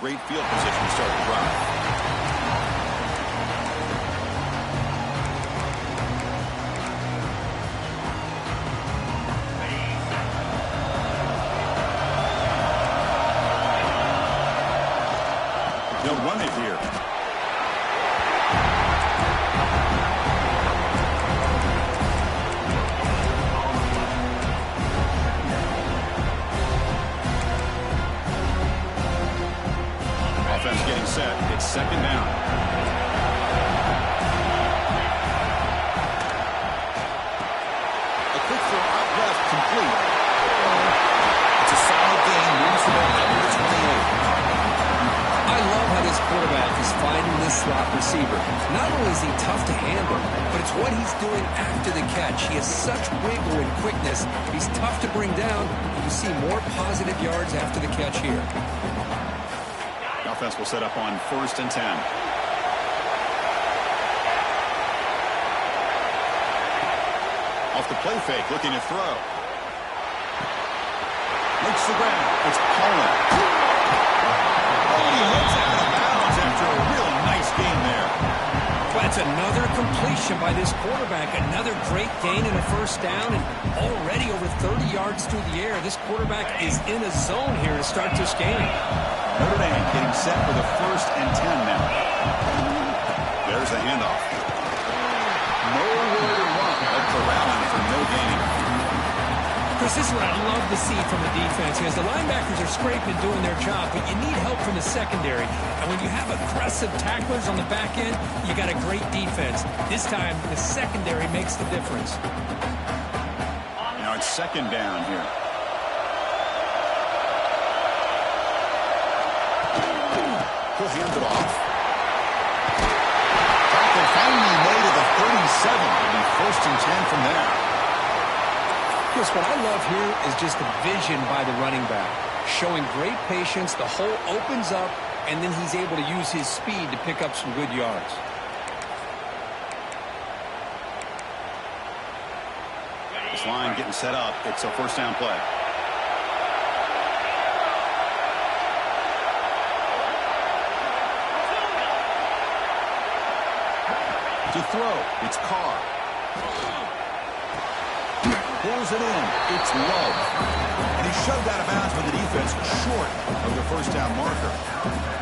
great field position to start the drive. They'll run it here. Offense getting set. It's second down. A quick throw out left, complete. It's a solid gain. Moves the ball down to 28. I love how this quarterback is finding this slot receiver. Not only is he tough to handle, but it's what he's doing after the catch. He has such wiggle and quickness. He's tough to bring down. You see more positive yards after the catch here. The offense will set up on 1st and 10. Off the play fake, looking to throw. Makes the ground. It's Holland. He heads out of bounds after a real nice gain there. Well, that's another completion by this quarterback. Another great gain in a 1st down, and already over 30 yards through the air. This quarterback is in a zone here to start this game. Notre Dame getting set for the 1st and 10 now. There's a handoff. Nowhere to run, but corralling for no gain. Chris, this is what I love to see from the defense. As the linebackers are scraping, doing their job, but you need help from the secondary. And when you have aggressive tacklers on the back end, you got a great defense. This time, the secondary makes the difference. Now it's second down here. He'll hand it off. Tackle finally made at the 37. It'll be 1st and 10 from there. Chris, what I love here is just the vision by the running back. Showing great patience, the hole opens up, and then he's able to use his speed to pick up some good yards. This line getting set up. It's a 1st down play. To throw, it's Carr. Pulls it in. It's Love. And he's shoved out of bounds with the defense short of the 1st down marker.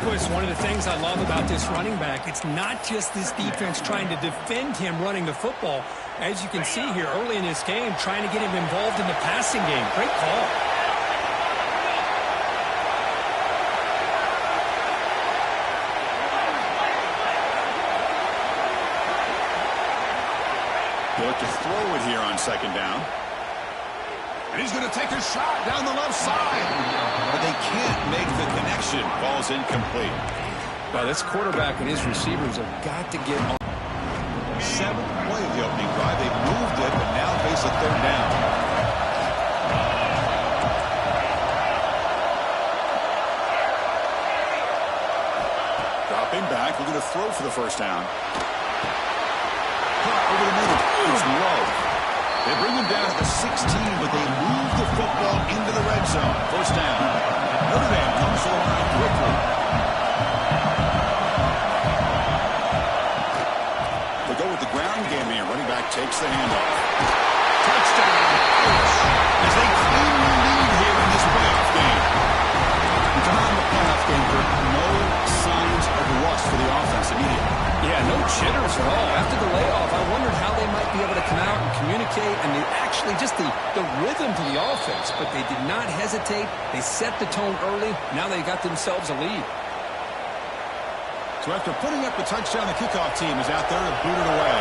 Boy, it's one of the things I love about this running back. It's not just this defense trying to defend him running the football. As you can see here early in this game, trying to get him involved in the passing game. Great call. They look to throw it here on 2nd down. And he's going to take a shot down the left side. But they can't make the connection. Ball's incomplete. Well, this quarterback and his receivers have got to get on. 7th play of the opening drive. They've moved it, but now face a 3rd down. Dropping back. We're going to throw for the 1st down. Caught over the middle. It's Lowe. They bring him down at the 16, but they move the football into the red zone. 1st down. Notre Dame comes to the line quickly. They go with the ground game here. Running back takes the handoff. Touchdown. As they claim the lead here in this playoff game. We come out in the playoff game for no signs of rust for the offense immediately. Yeah, no jitters at all. After the layoff, I wondered how they might be able to come out and communicate and actually just the rhythm to the offense. But they did not hesitate. They set the tone early. Now they got themselves a lead. So after putting up the touchdown, the kickoff team is out there to boot it away.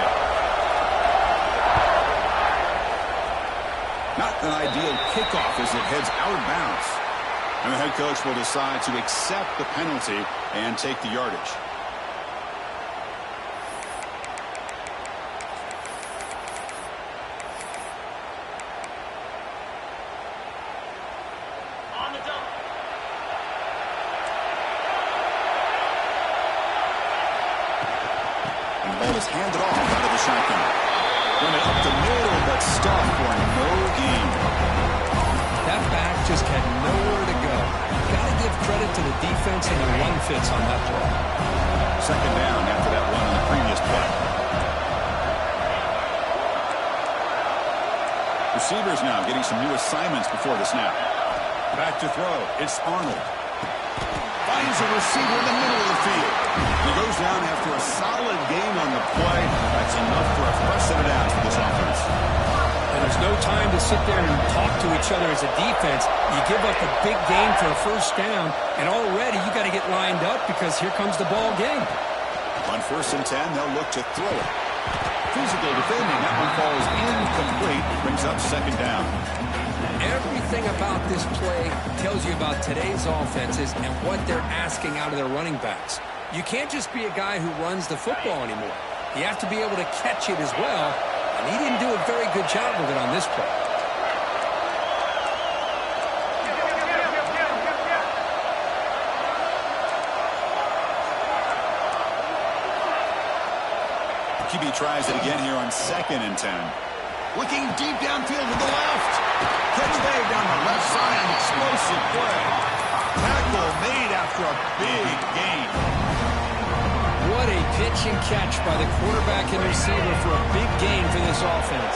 Not an ideal kickoff as it heads out of bounds. And the head coach will decide to accept the penalty and take the yardage. Is handed off out of the shotgun. Running up the middle, but stopped for no gain. That back just had nowhere to go. Got to give credit to to the defense, and the run fits on that play. Second down after that run on the previous play. Receivers now getting some new assignments before the snap. Back to throw. It's Arnold. Finds a receiver in the middle of the field. He goes down after a solid gain on the play. That's enough for a fresh set of downs for this offense. And there's no time to sit there and talk to each other as a defense. You give up a big gain for a first down, and already you got to get lined up because here comes the ball game. On 1st and 10, they'll look to throw it. Physical defending. That one falls incomplete. Brings up second down. Everything about this play tells you about today's offenses and what they're asking out of their running backs. You can't just be a guy who runs the football anymore. You have to be able to catch it as well, and he didn't do a very good job with it on this play. QB tries it again here on 2nd and 10. Looking deep downfield to the left. Catch made down the left side. Explosive play. Tackle made after a big gain. What a pitch and catch by the quarterback and receiver for a big gain for this offense.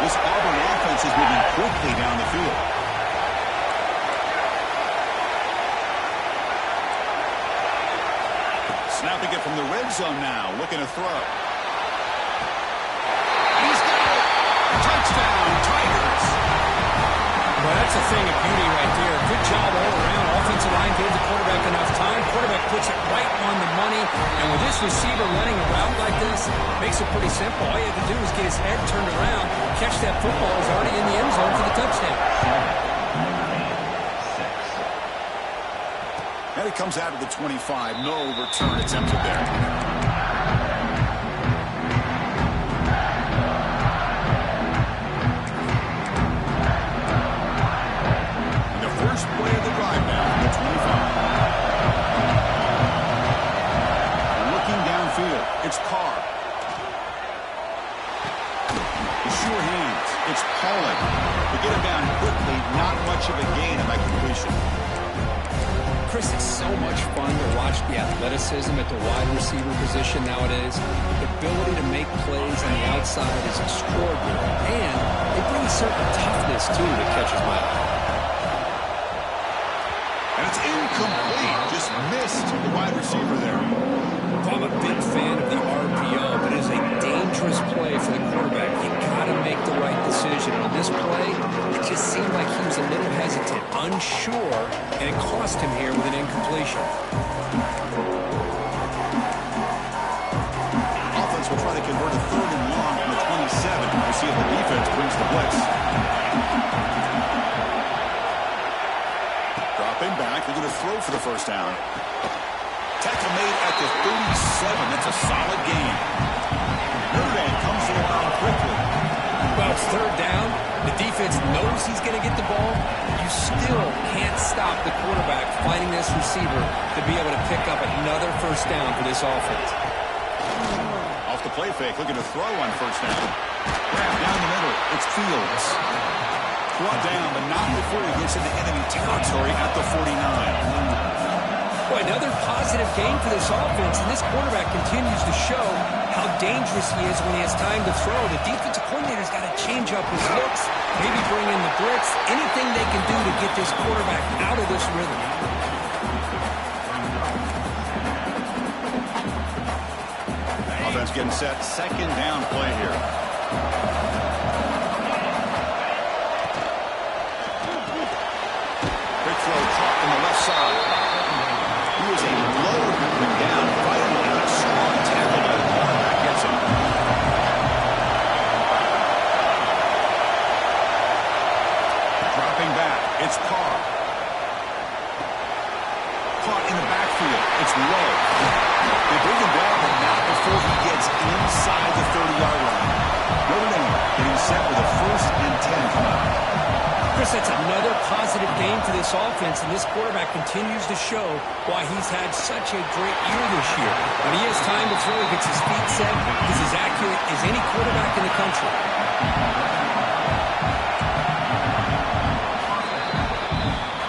This Auburn offense is moving quickly down the field. Snapping it from the red zone now. Looking to throw. Touchdown, Tigers. Well, that's a thing of beauty right there. Good job all around. Offensive line gave the quarterback enough time. Quarterback puts it right on the money. And with this receiver running a route like this, makes it pretty simple. All you have to do is get his head turned around, catch that football. He's already in the end zone for the touchdown. And it comes out of the 25. No return attempted there. First play of the drive now from the 25. Looking downfield, it's Carr. The sure hands, it's Pollard. To get him down quickly, not much of a gain of that completion. Chris, it's so much fun to watch the athleticism at the wide receiver position nowadays. The ability to make plays on the outside is extraordinary. And they bring a certain toughness, too, that catches my eye. And it's incomplete. Just missed the wide receiver there. I'm a big fan of the RPO, but it is a dangerous play for the quarterback. You've got to make the right decision. On this play, it just seemed like he was a little hesitant, unsure, and it cost him here with an incompletion. Offense will try to convert a 3rd and long from the 27. We'll see if the defense brings the blitz. Dropping back, they're going to throw for the first down. Tackle made at the 37. That's a solid gain. Notre Dame comes around quickly. Well, it's 3rd down. The defense knows he's going to get the ball. You still can't stop the quarterback finding this receiver to be able to pick up another first down for this offense. Off the play fake, looking to throw on first down. Grab down the middle. It's Fields. Brought down, but not before he gets into enemy territory at the 49. Boy, another positive gain for this offense, and this quarterback continues to show how dangerous he is when he has time to throw. The defensive coordinator's got to change up his looks, maybe bring in the blitz, anything they can do to get this quarterback out of this rhythm. Offense getting set, 2nd down play here. Big throw caught on the left side. He was a low moving down. Finally, a strong tackle by the cornerback gets him. Dropping back, it's Carr. Caught in the backfield, it's low. They bring him down, but not before he gets inside the 30-yard line. Notre Dame getting set with a 1st and 10 coming up. Chris, that's another positive game for this offense, and this quarterback continues to show why he's had such a great year this year. When he has time to throw, he gets his feet set. He's as accurate as any quarterback in the country.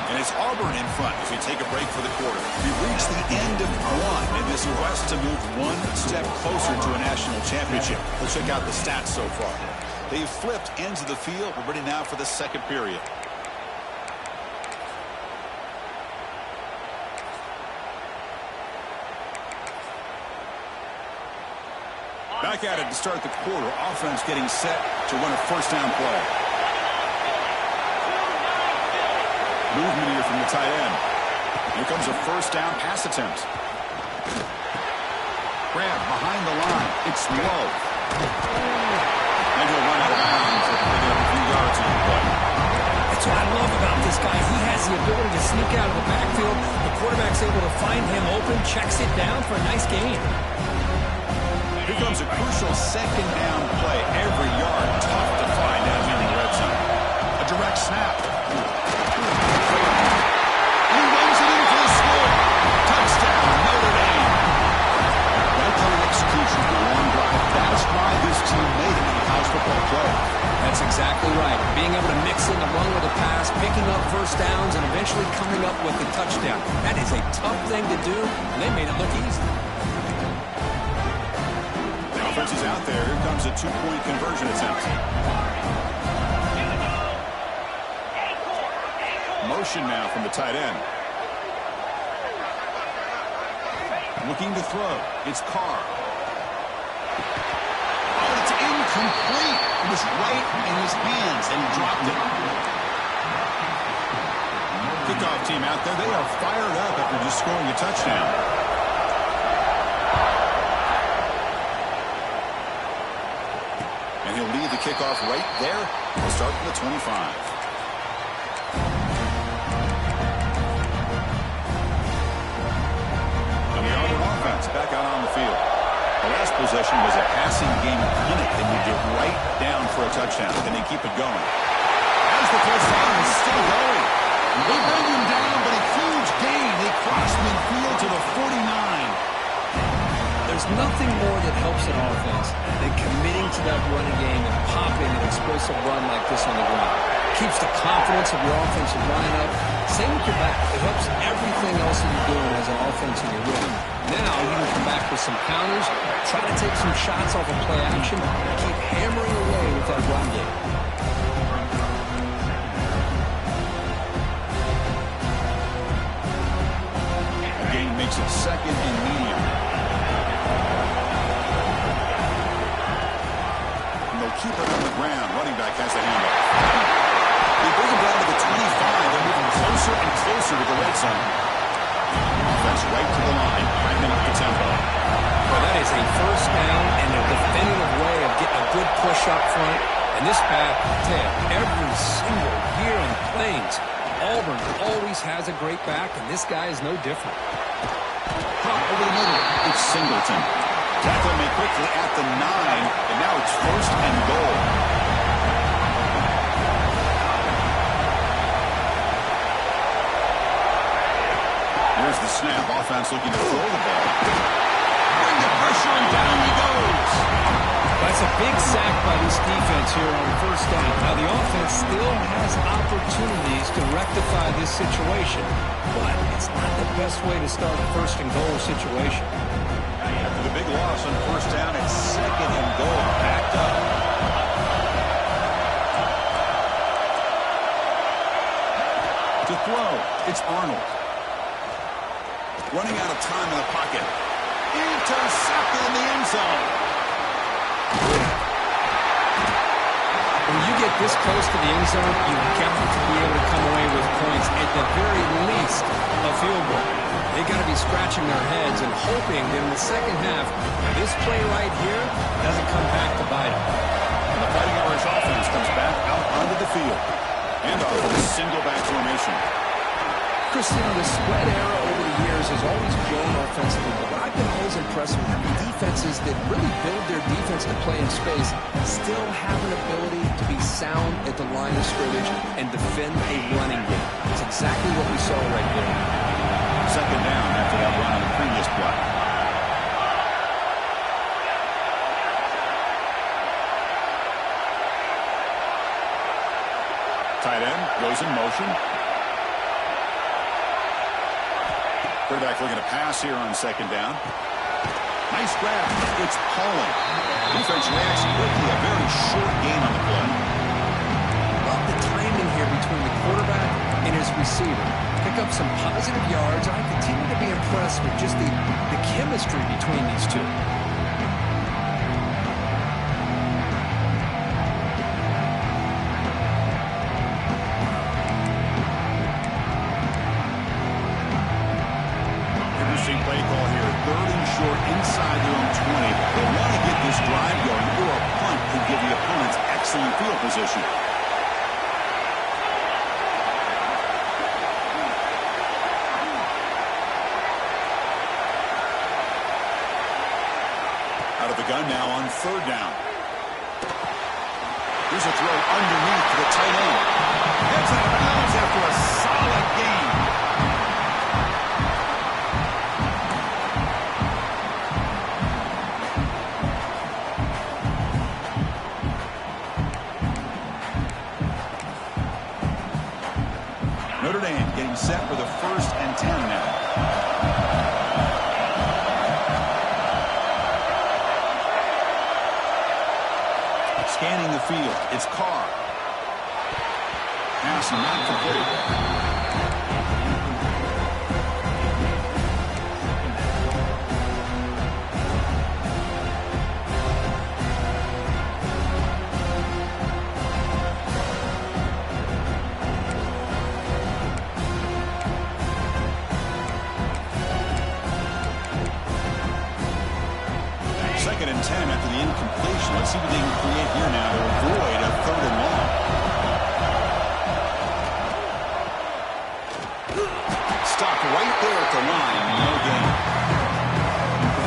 And it's Auburn stubborn in front as we take a break for the quarter. We've reached the end of one in this quest to move one step closer to a national championship. Let's check out the stats so far. They've flipped ends of the field. We're ready now for the second period. Back at it to start the quarter. Offense getting set to run a first down play. Movement here from the tight end. Here comes a first down pass attempt. Grab behind the line. It's low. And he'll run out of bounds if they get up a few yards on the play. That's what I love about this guy. He has the ability to sneak out of the backfield. The quarterback's able to find him open, checks it down for a nice gain. Here comes a crucial second down play. Every yard tough to find down here in the red zone. A direct snap. He runs it in for the score. Touchdown, Notre Dame. That kind of execution for a long drive. That's why this team made it in the college football playoff. That's exactly right. Being able to mix in the run with the pass, picking up first downs, and eventually coming up with the touchdown. That is a tough thing to do, and they made it look easy. Offense is out there. Here comes a two-point conversion attempt. Motion now from the tight end. Looking to throw. It's Carr. Oh, it's incomplete. It was right in his hands, and he dropped it. Kickoff team out there. They are fired up after just scoring a touchdown. He'll lead the kickoff right there. We'll start from the 25. And the Auburn offense back out on the field. The last possession was a passing game clinic. They moved it right down for a touchdown. Then they keep it going. As the first down is still going. They bring him down, but a huge gain. They cross midfield to the 49. There's nothing more that helps an offense than committing to that running game and popping an explosive run like this on the ground. Keeps the confidence of your offensive line up. Same with your back. It helps everything else that you're doing as an offense in your rhythm. Now you can come back with some counters, try to take some shots off of play action, and keep hammering away with that run game. The game makes it second and medium. Keep it on the ground. Running back has the handoff. They bring him down to the 25. They're moving closer and closer to the red zone. Offense right to the line. Bringing up the tempo. Well, that is a first down and a definitive way of getting a good push up front. And this back, every single year in the Plains, Auburn always has a great back, and this guy is no different. Pop over the middle. It's Singleton. Tackle him quickly at the 9, and now it's first and goal. Here's the snap. Offense looking to throw the ball. Bring the pressure, and down he goes. That's a big sack by this defense here on first down. Now, the offense still has opportunities to rectify this situation, but it's not the best way to start a first and goal situation. The big loss on first down and second and goal. Backed up. To throw, it's Arnold. Running out of time in the pocket. Intercepted in the end zone. When you get this close to the end zone, you've got to be able to come away with points, at the very least a field goal. They got to be scratching their heads and hoping that in the second half, this play right here doesn't come back to bite them. And the Fighting Irish offense comes back out onto the field. And off with a single back formation. Christian, the spread era over the years has always grown offensively, but what I've been always impressed with are defenses that really build their defense to play in space still have an ability to be sound at the line of scrimmage and defend a running game. That's exactly what we saw right there. Second down after that run on the previous play. Tight end goes in motion. Quarterback looking to pass here on second down. Nice grab. It's Pauling. Defense reacts quickly. A very short gain on the play. Love the timing here between the quarterback and his receiver. Pick up some positive yards. I continue to be impressed with just the chemistry between these two. Play call here, 3rd and short inside their own 20. They want to get this drive going, or a punt could give the opponents excellent field position. Out of the gun now on 3rd down. Here's a throw underneath to the tight end. Gets out of bounds after a solid gain. Notre Dame getting set for the 1st and 10 now. Scanning the field, it's Carr. Pass not complete. Second and 10 after the incompletion. Let's see what they can create here now to avoid a 3rd and long. Stop right there at the line. No gain.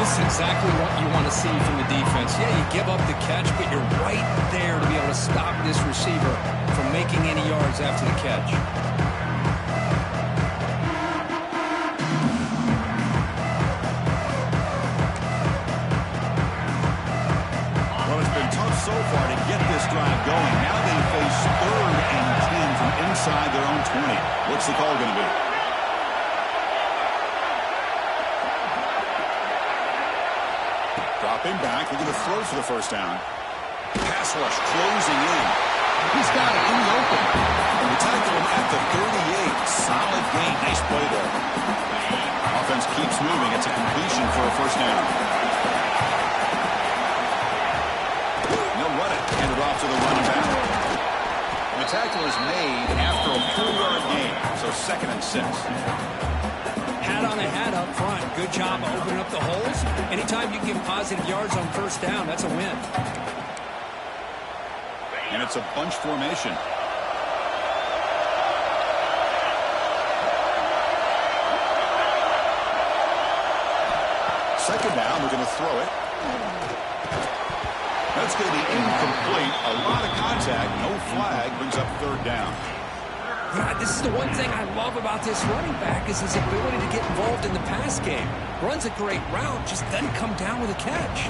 This is exactly what you want to see from the defense. Yeah, you give up the catch, but you're right there to be able to stop this receiver from making any yards after the catch. So far to get this drive going. Now they face 3rd and 10 from inside their own 20. What's the call going to be? Dropping back, looking to throw for the 1st down. Pass rush closing in. He's got it in the open. And we tackle him at the 38. Solid gain. Nice play there. Offense keeps moving. It's a completion for a 1st down. Handed off to the running back. And the tackle is made after a 4-yard gain, so 2nd and 6. Hat on a hat up front. Good job of opening up the holes. Anytime you get positive yards on 1st down, that's a win. And it's a bunch formation. Second down, we're going to throw it. That's going to be incomplete. A lot of contact. No flag. Brings up 3rd down. Yeah, this is the one thing I love about this running back is his ability to get involved in the pass game. Runs a great route, just doesn't come down with a catch.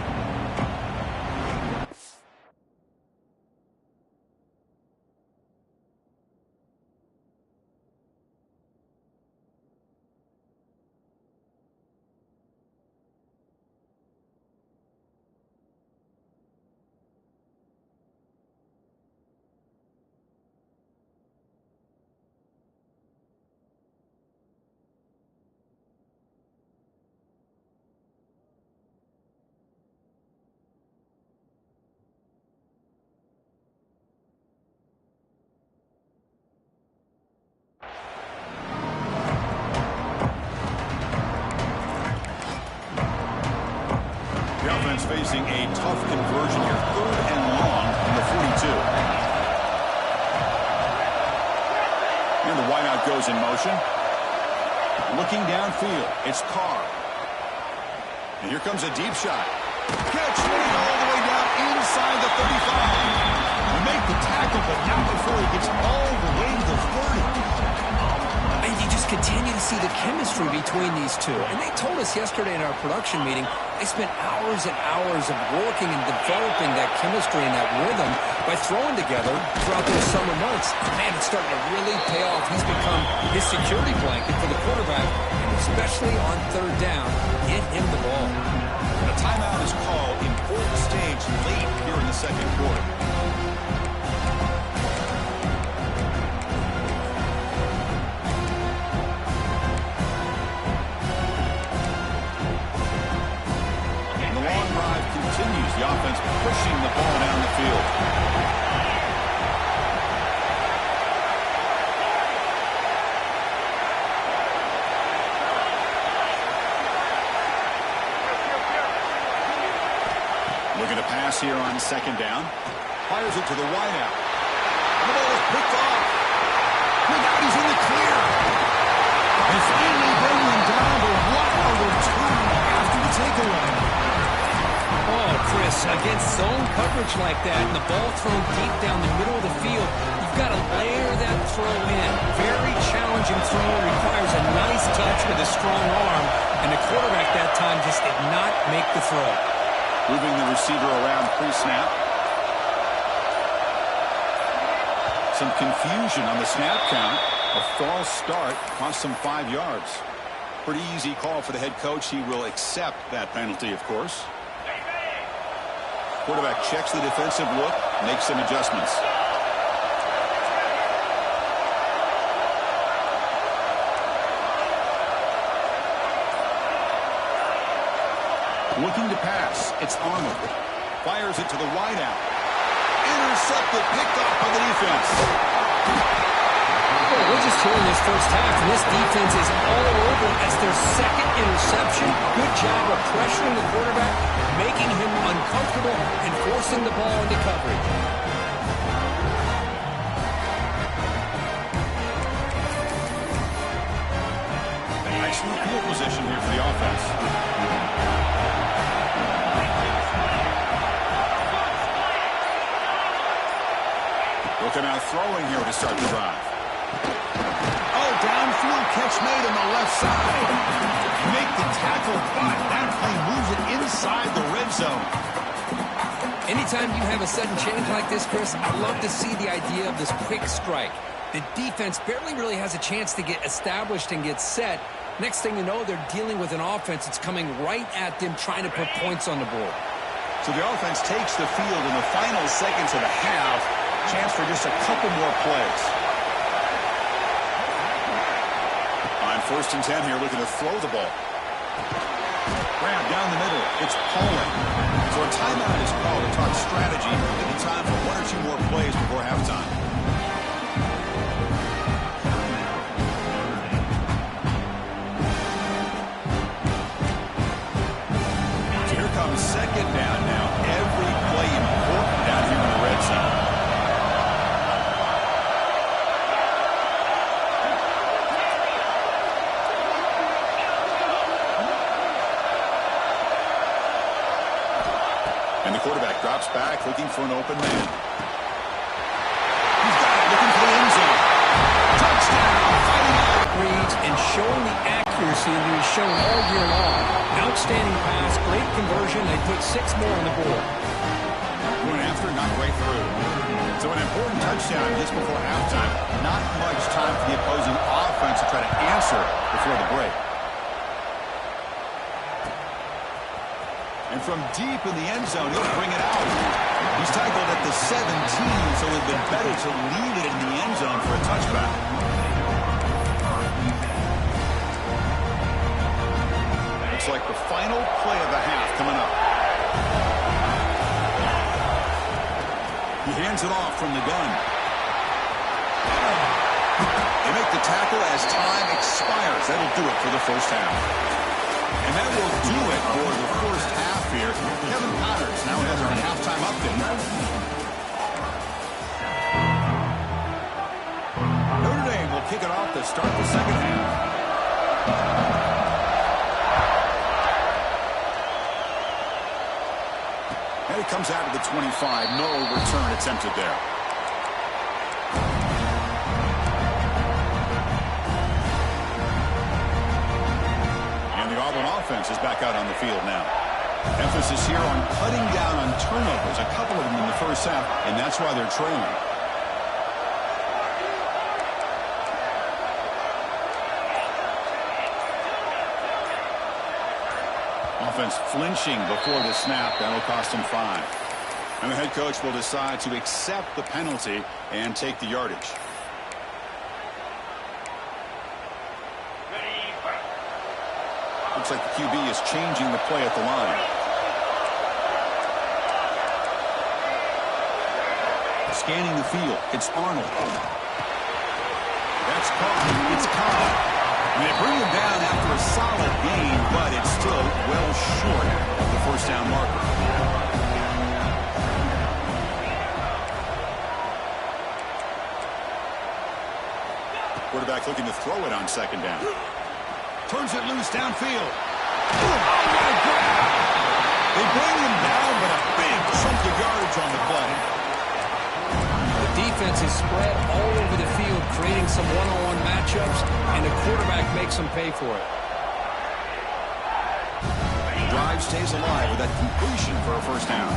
Facing a tough conversion here. 3rd and long in the 42. And the wideout goes in motion. Looking downfield, it's Carr. And here comes a deep shot. Catch made all the way down inside the 35. We make the tackle, but not before he gets all the way to the 30. And you just continue to see the chemistry between these two. And they told us yesterday in our production meeting, they spent hours and hours of working and developing that chemistry and that rhythm by throwing together throughout those summer months. Man, it's starting to really pay off. He's become his security blanket for the quarterback, and he's especially on third down. Get him the ball. A timeout is called. Important stage late here in the second quarter. And the long drive continues. The offense pushing the ball down the field. Looking to pass here on second down. Fires it to the wideout. The ball is picked off. Look out, he's in the clear. And finally bring him down to wow return after the takeaway. Oh, Chris, against zone coverage like that and the ball thrown deep down the middle of the field, you've got to layer that throw in. Very challenging throw. Requires a nice touch with a strong arm. And the quarterback that time just did not make the throw. Moving the receiver around pre-snap. Some confusion on the snap count. A false start cost some 5 yards. Pretty easy call for the head coach. He will accept that penalty, of course. Quarterback checks the defensive look, makes some adjustments. Looking to pass. It's Arnold. Fires it to the wideout. Intercepted, picked off by the defense. Well, we're just here in this first half, and this defense is all over as their second interception. Good job of pressuring the quarterback, making him uncomfortable, and forcing the ball into coverage. Excellent field position here for the offense. Looking out throwing here to start the drive. Oh, downfield catch made on the left side. Make the tackle, but that play moves it inside the red zone. Anytime you have a sudden change like this, Chris, I love to see the idea of this quick strike. The defense barely really has a chance to get established and get set. Next thing you know, they're dealing with an offense that's coming right at them, trying to put points on the board. So the offense takes the field in the final seconds of the half. Chance for just a couple more plays. On 1st and 10 here, looking to throw the ball. Grab down the middle. It's Poland. So a timeout is called to talk strategy. Maybe time for 1 or 2 more plays before halftime. So here comes second down now. Every play important down here in the red zone. And the quarterback drops back, looking for an open man. He's got it, looking for the end zone. Touchdown! Fighting out. Reads and showing the accuracy that he's shown all year long. Outstanding pass, great conversion. They put 6 more on the board. Going after, not right through. So an important touchdown just before halftime. Not much time for the opposing offense to try to answer before the break. And from deep in the end zone, he'll bring it out. He's tackled at the 17, so it would have been better to lead it in the end zone for a touchback. Looks like the final play of the half coming up. He hands it off from the gun. They make the tackle as time expires. That'll do it for the first half. And that will do it for the first half here. Kevin Connors now has our halftime update. Notre Dame will kick it off to start the second half. And it comes out of the 25. No return attempted there. Offense is back out on the field now. Emphasis here on cutting down on turnovers, a couple of them in the first half, and that's why they're trailing. Offense flinching before the snap. That'll cost him 5. And the head coach will decide to accept the penalty and take the yardage. Looks like the QB is changing the play at the line. Scanning the field. It's Arnold. That's caught. It's caught. And they bring him down after a solid gain, but it's still well short of the first down marker. Quarterback looking to throw it on second down. Turns it loose downfield. Oh, what a grab! They bring him down, but a big chunk of yardage on the play. The defense is spread all over the field, creating some one-on-one matchups, and the quarterback makes them pay for it. Drive stays alive with that completion for a first down.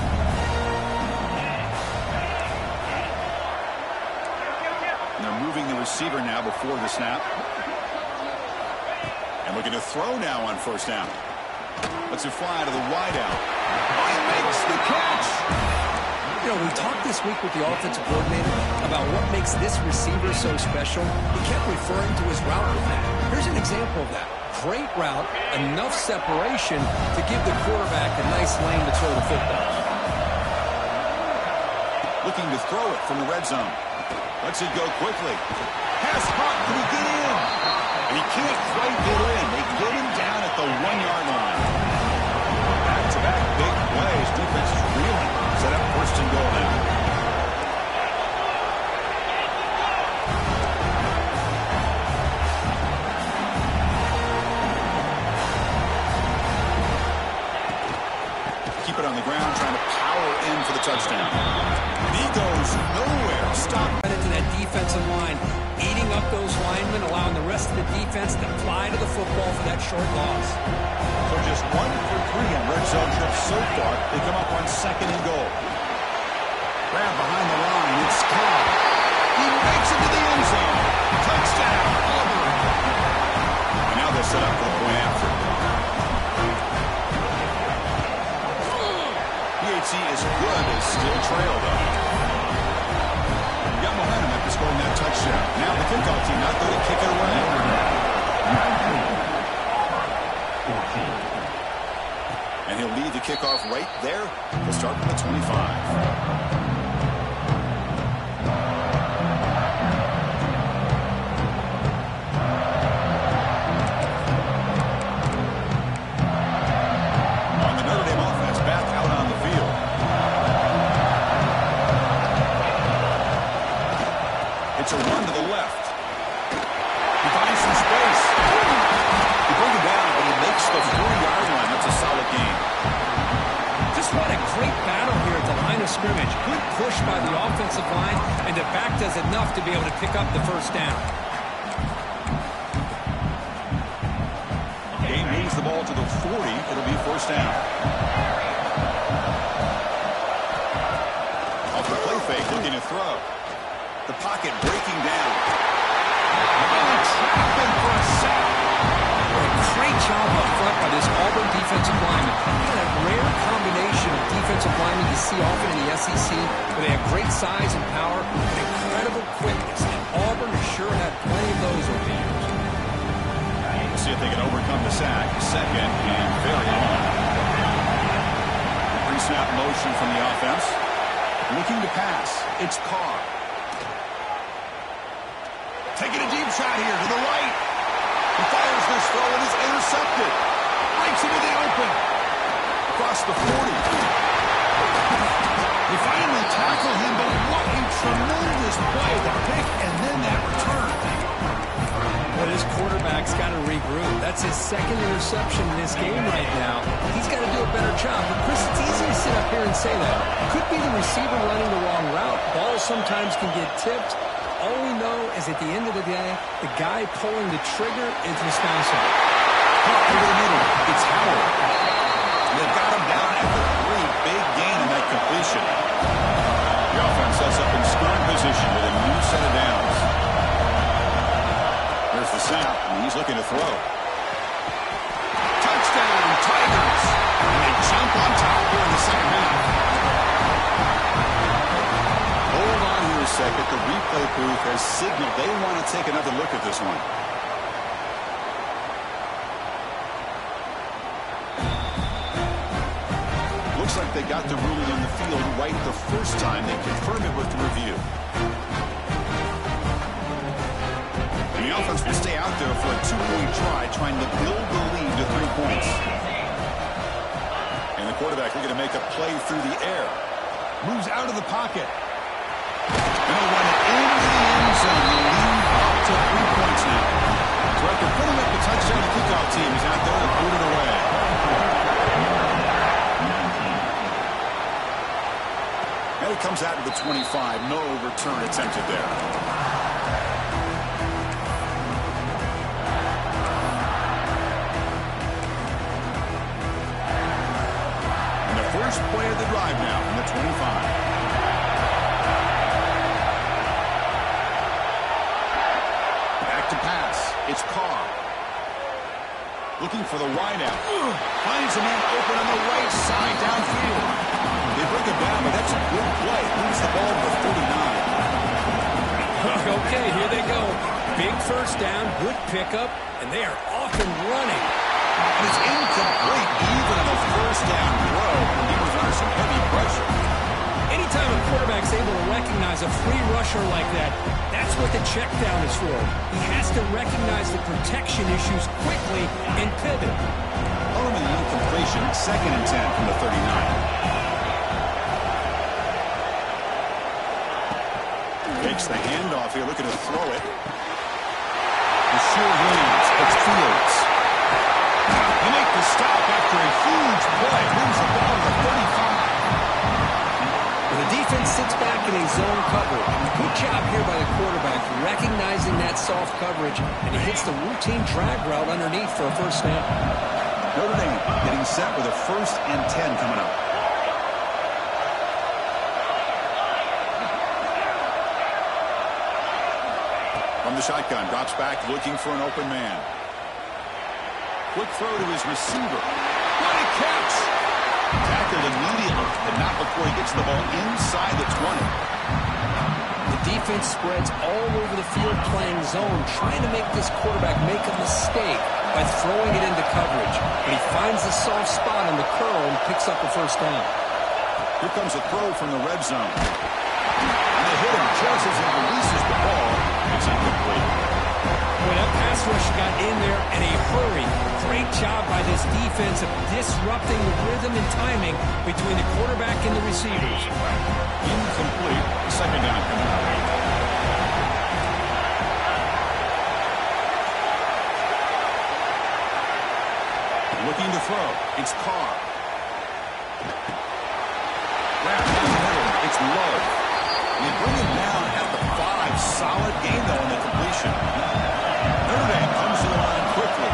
And they're moving the receiver now before the snap. And looking to throw now on first down. Lets it fly to the wideout. Oh, he makes the catch! You know, we talked this week with the offensive coordinator about what makes this receiver so special. He kept referring to his route with that. Here's an example of that. Great route, enough separation to give the quarterback a nice lane to throw the football. Looking to throw it from the red zone. Lets it go quickly. Pass caught. Can he get in? And he can't quite get in. They get him down at the 1-yard line. Back-to-back big plays. Defense is reeling. Set up first and goal now. Keep it on the ground, trying to power in for the touchdown. And he goes nowhere. Stop. Into that defensive line, eating up those linemen, allowing the rest of the defense to fly to the football for that short loss. So just 1 for 3 on red zone trips so far. They come up on second and goal. Grab behind the line. It's caught. He makes it to the end zone. Touchdown, Auburn. And now they'll set up for the point after. PHC is good. They still trail, though. Got momentum after scoring that touchdown. Now the kickoff team not going to kick it away. And he'll lead the kickoff right there. He'll start from the 25. It's a run to the left. He finds some space. He brings him down, but he makes the 40-yard line. That's a solid gain. Just what a great battle here at the line of scrimmage. Good push by the offensive line, and the back does enough to be able to pick up the first down. Game moves the ball to the 40. It'll be first down. Off the play fake, looking to throw. The pocket breaking down. Trapping for a sack. Great job up front by this Auburn defensive lineman. What a rare combination of defensive linemen you see often in the SEC, where they have great size and power and incredible quickness. And Auburn has sure had plenty of those over the years. We'll see if they can overcome the sack. Second and very long. Pre-snap motion from the offense. Looking to pass. It's Carr. Taking a deep shot here to the right. He fires this throw and is intercepted. Breaks into the open. Across the 40. They finally tackle him, but what a tremendous play. The pick and then that return. But his quarterback's got to regroup. That's his second interception in this game right now. He's got to do a better job. But Chris, it's easy to sit up here and say that. Could be the receiver running the wrong route. Balls sometimes can get tipped. All we know is at the end of the day, the guy pulling the trigger is responsible. Caught over the middle. It's Howard. They've got him down after a really big gain in that completion. The offense sets up in scoring position with a new set of downs. There's the snap, and he's looking to throw. Touchdown, Tigers! signal they want to take another look at this one. Looks like they got the ruling on the field right the first time. They confirm it with the review. And the offense will stay out there for a two-point try, trying to build the lead to 3 points. And the quarterback looking to make a play through the air. Moves out of the pocket. And they'll run it into the end zone. The lead up to 3 points now. So after putting up the touchdown, the kickoff team is out there to boot it away. And it comes out to the 25. No return attempted there. And the first play of the drive now from the 25. It's Carr. Looking for the wideout. Finds a man open on the right side downfield. They break it down, but that's a good play. Moves the ball to the 39. Okay, here they go. Big first down, good pickup, and they are off and running. It's incomplete, even on a first down throw. He was under some heavy pressure. Anytime a quarterback's able to recognize a free rusher like that, that's what the check down is for. He has to recognize the protection issues quickly and pivot. Element of incompletion, 2nd and 10 from the 39. Takes the handoff here, looking to throw it. Sure Williams, it's Fields. They make the stop after a huge play. Moves the ball to the 35. The defense sits back in a zone coverage. Good job here by the quarterback, recognizing that soft coverage, and he hits the routine drag route underneath for a first down. Notre Dame getting set with a 1st and 10 coming up. From the shotgun, drops back, looking for an open man. Quick throw to his receiver. What a catch! Tackled immediately, but not before he gets the ball inside the 20. The defense spreads all over the field playing zone, trying to make this quarterback make a mistake by throwing it into coverage. But he finds the soft spot on the curl and picks up the first down. Here comes a throw from the red zone. And they hit him just as he releases the ball. It's incomplete. Well, that pass rush got in there in a hurry. Great job by this defense of disrupting the rhythm and timing between the quarterback and the receivers. Incomplete. 2nd down coming up. Looking to throw. It's Carr. Wrapped down the middle. It's Love. They bring him down at the 5. Solid game, though, in the completion. Notre Dame comes to the line quickly.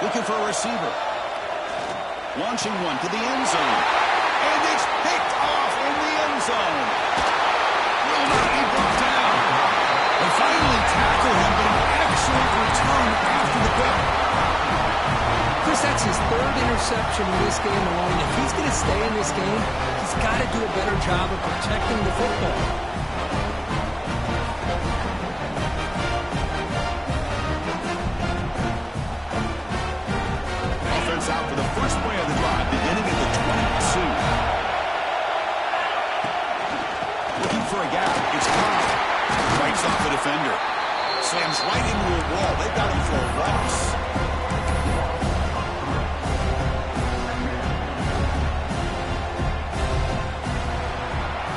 Looking for a receiver. Launching one to the end zone. And it's picked off in the end zone. Will not be brought down. They finally tackle him, but an excellent return after the pick. Chris, that's his 3rd interception in this game alone. If he's going to stay in this game, he's got to do a better job of protecting the football. Offense out for the first play of the drive, beginning at the 22. Looking for a gap. It's Carr. Fights off the defender. Slams right into a wall. They've got him for a loss.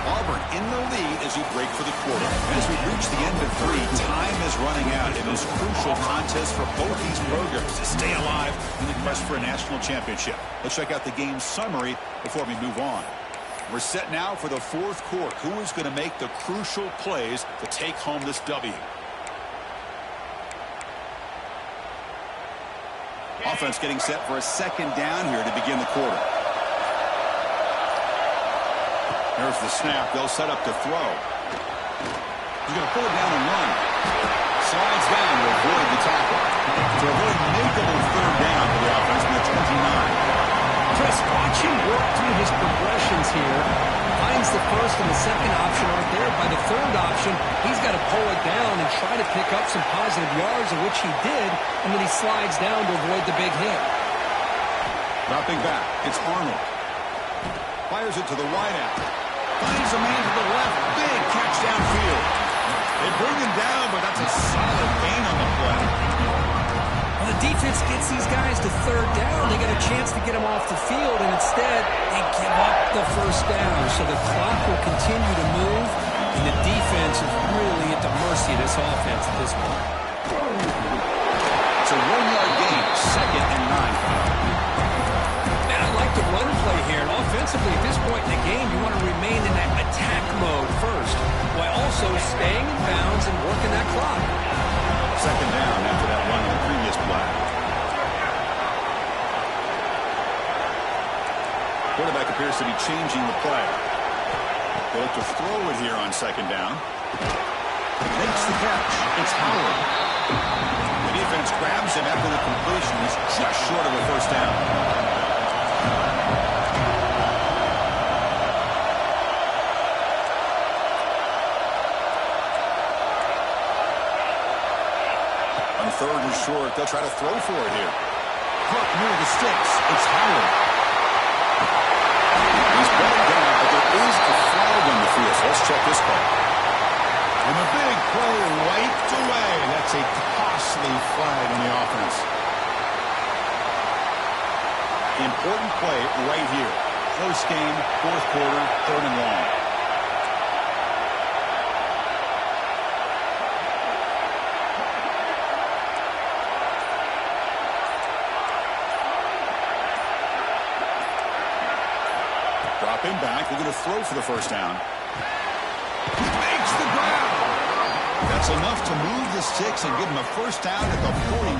Auburn in the lead as you break for the quarter. And as we reach the end of 3, time is running out in this crucial contest for both these programs to stay alive in the quest for a national championship. Let's check out the game summary before we move on. We're set now for the 4th quarter. Who is going to make the crucial plays to take home this W? Offense getting set for a 2nd down here to begin the quarter. There's the snap. They'll set up to throw. He's going to pull it down and run. Slides down to avoid the tackle. So a very makeable third down for the offense from the 29. Chris, watch him work through his progressions here. Finds the first and the second option aren't there. By the third option, he's got to pull it down and try to pick up some positive yards, of which he did, and then he slides down to avoid the big hit. Dropping back, it's Arnold. Fires it to the wide out. Finds a man to the left. Big catch downfield. They bring him down, but that's a solid gain on the play. Well, the defense gets these guys to third down. They get a chance to get them off the field, and instead they give up the first down. So the clock will continue to move, and the defense is really at the mercy of this offense at this point. It's a 1-yard gain, 2nd and 9. And I like the run play here. And offensively, at this point in the game, you want to remain in that attack mode first, while also staying in bounds and working that clock. 2nd down after that run on the previous play. Quarterback appears to be changing the play. They look to throw it here on 2nd down. Makes the catch. It's Howard. The defense grabs him after the completion. He's just short of a first down. On 3rd and short, they'll try to throw for it here. Hook near the sticks. It's Howard. He's brought down, but there is a flag on the field. So let's check this call. And a big play wiped away. That's a costly flag on the offense. Important play right here. Close game, 4th quarter, 3rd and long. Dropping back, they're going to throw for the first down. Makes the ground. That's enough to move the sticks and give them a first down at the 41.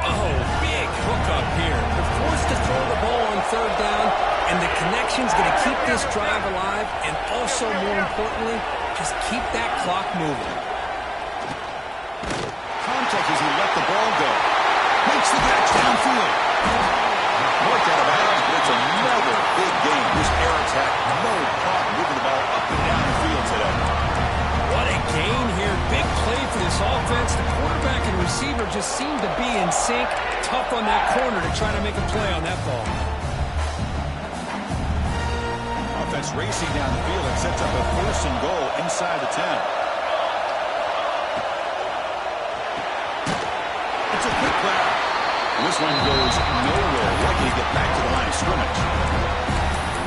Oh, big hookup here. They're forced to throw the ball on 3rd down, and the connection's going to keep this drive alive, and also, more importantly, just keep that clock moving. Contact as he let the ball go. Makes the catch downfield. Worked out of bounds, but it's another big game. This air attack, no problem moving the ball up and down the field today. What a gain here. Big play for this offense. The quarterback and receiver just seem to be in sync. Tough on that corner to try to make a play on that ball. Offense racing down the field and sets up a 1st and goal inside the 10. It's a quick grab. This one goes nowhere. Lucky to get back to the line of scrimmage.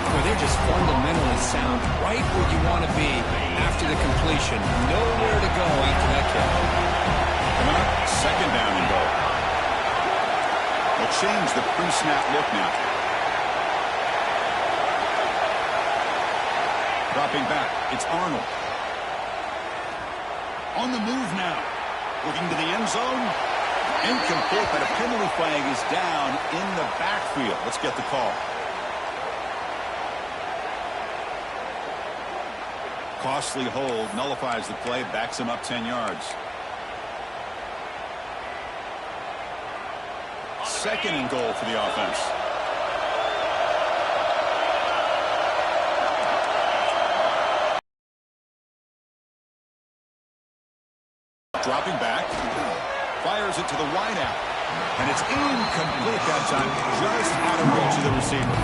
Well, they're just fundamentally sound, right where you want to be after the completion. Nowhere to go after that kick. Coming up, 2nd down and goal. They'll change the pre-snap look now. Dropping back, it's Arnold. On the move now. Looking to the end zone. Incomplete, but a penalty flag is down in the backfield. Let's get the call. Costly hold, nullifies the play, backs him up 10 yards. 2nd and goal for the offense. Dropping back. Fires it to the wide out. And it's incomplete that time. Just out of reach of the receiver.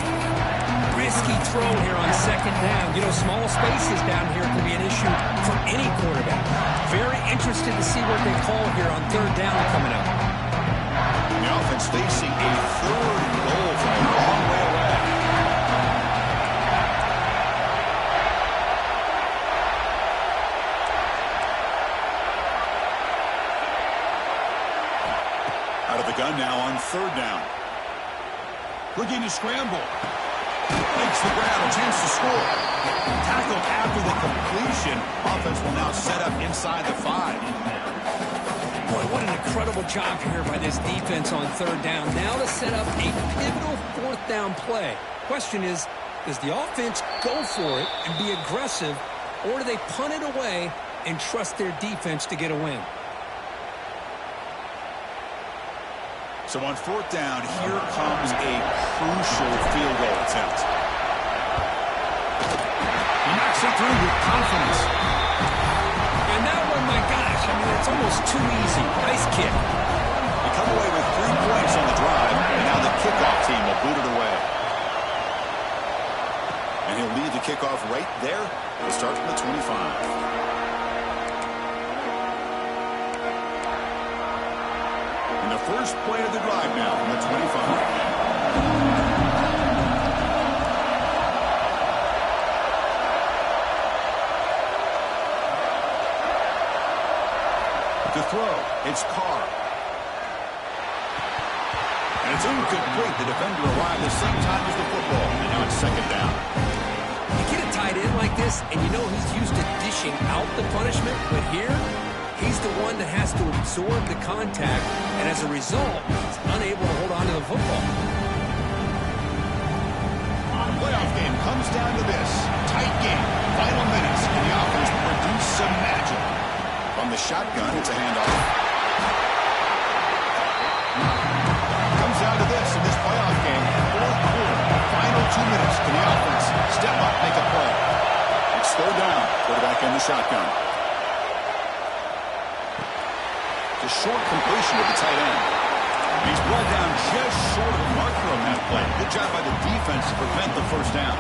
Risky throw here on 2nd down. You know, small spaces down here can be an issue for any quarterback. Very interested to see what they call here on 3rd down coming up. The offense facing a 3rd and goal from a long way away. Out of the gun now on 3rd down. Looking to scramble. Makes the grab, a chance to score. Tackled after the completion. Offense will now set up inside the 5. Boy, what an incredible job here by this defense on 3rd down. Now to set up a pivotal 4th down play. Question is, does the offense go for it and be aggressive, or do they punt it away and trust their defense to get a win. So on fourth down, here comes a crucial field goal attempt. He knocks it through with confidence. And that one, my gosh, I mean, it's almost too easy. Nice kick. They come away with 3 points on the drive, and now the kickoff team will boot it away. And he'll lead the kickoff right there. He'll start from the 25. And the first play of the drive now from the 25. To throw, it's Carr. And it's incomplete. The defender arrived the same time as the football. And now it's second down. You get a tight end like this, and you know he's used to dishing out the punishment, but here, he's the one that has to absorb the contact, and as a result, he's unable to hold on to the football. The playoff game comes down to this. Tight game. Final minutes, and the offense produce some magic. From the shotgun, it's a handoff. Comes down to this in this playoff game. Fourth quarter, final 2 minutes. Can the offense step up, make a play? It's third down. Quarterback in the shotgun. It's a short completion with the tight end. He's brought down just short of the marker on that play. Good job by the defense to prevent the first down.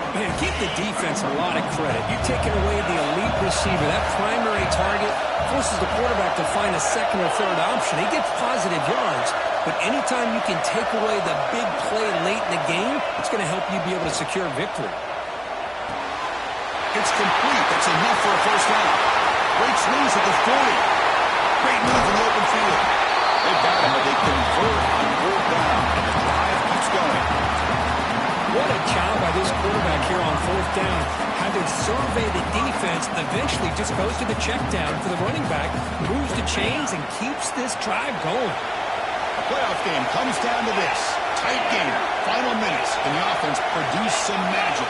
Man, give the defense a lot of credit. You're taking away the elite receiver. That primary target forces the quarterback to find a second or third option. He gets positive yards, but anytime you can take away the big play late in the game, it's going to help you be able to secure victory. It's complete. That's enough for a first down. Breaks loose at the 40. Great move in the open field. They got him, but they convert on fourth down, and the drive keeps going. What a job by this quarterback here on fourth down. Having surveyed the defense, eventually just goes to the check down for the running back, moves the chains, and keeps this drive going. The playoff game comes down to this. Tight game. Final minutes, and the offense produce some magic.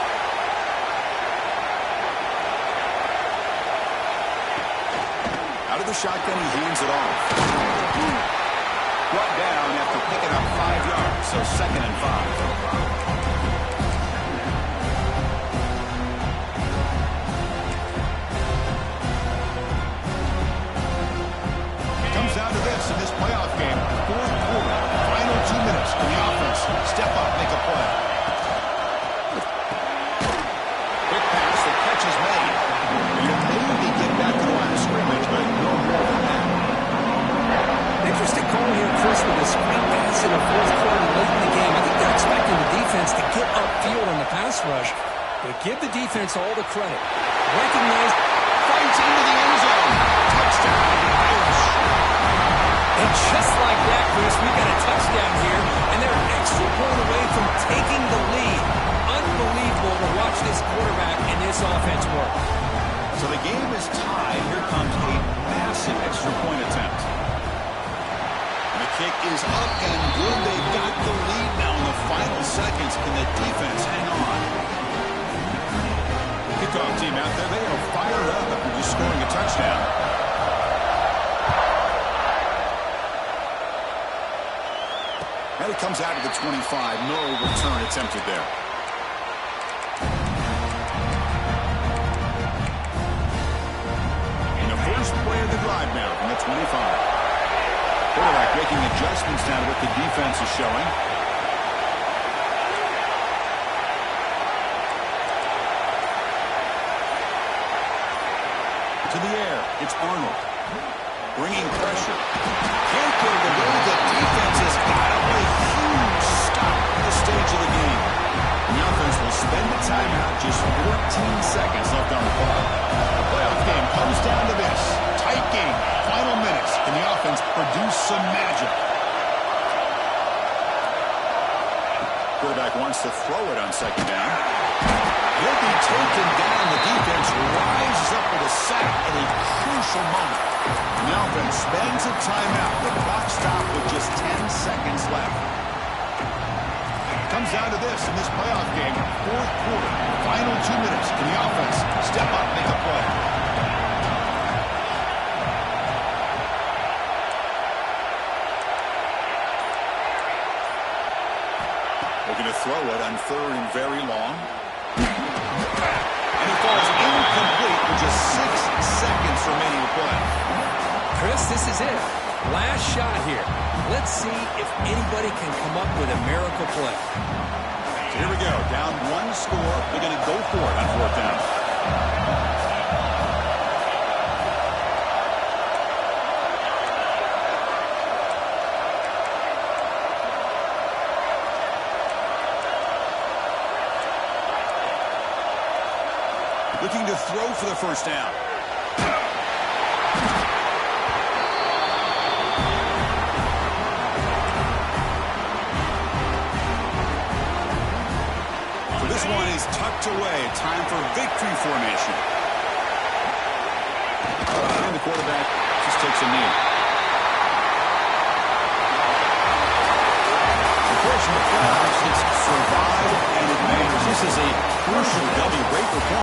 Out of the shotgun, he hands it off. Brought down after picking up 5 yards, so second and 5. Down to this in this playoff game. Fourth quarter, final 2 minutes, and the offense step up, make a play. Quick pass, the catch is made. And maybe get back to the line of scrimmage, but no more than that. Interesting call here, Chris, with a screen pass in the fourth quarter late in the game. I think they're expecting the defense to get upfield on the pass rush, but give the defense all the credit. Recognize, fights into the end zone. Touchdown, Irish. And just like that, Chris, we've got a touchdown here, and they're an extra point away from taking the lead. Unbelievable to watch this quarterback and this offense work. So the game is tied. Here comes a massive extra point attempt. And the kick is up and good. They've got the lead now in the final seconds. Can the defense hang on? Kickoff team out there. They are fired up after just scoring a touchdown. And it comes out of the 25. No return attempted there. And the first play of the drive now from the 25. Quarterback making adjustments now to what the defense is showing. To the air, it's Arnold. Bringing pressure. Can't get it away. The defense has got him. A huge stop at this stage of the game. And the offense will spend the timeout. Just 14 seconds left on the clock. The playoff game comes down to this. Tight game. Final minutes. And the offense produce some magic. Quarterback wants to throw it on second down. He'll be taken down. The defense rises up with a sack at a crucial moment. And the offense spends a timeout. The clock stopped with just 10 seconds left. Comes down to this in this playoff game. Fourth quarter, final 2 minutes. Can the offense step up, make a play? Looking to throw it on third and very long. And he falls incomplete with just 6 seconds remaining to play. Chris, this is it. Last shot here. Let's see if anybody can come up with a miracle play. So here we go. Down 1 score. They're going to go for it on 4th down. Looking to throw for the first down. So this one is tucked away. Time for victory formation. And the quarterback just takes a knee. The course in the playoffs is survive and advance. This is a crucial W. Great performance.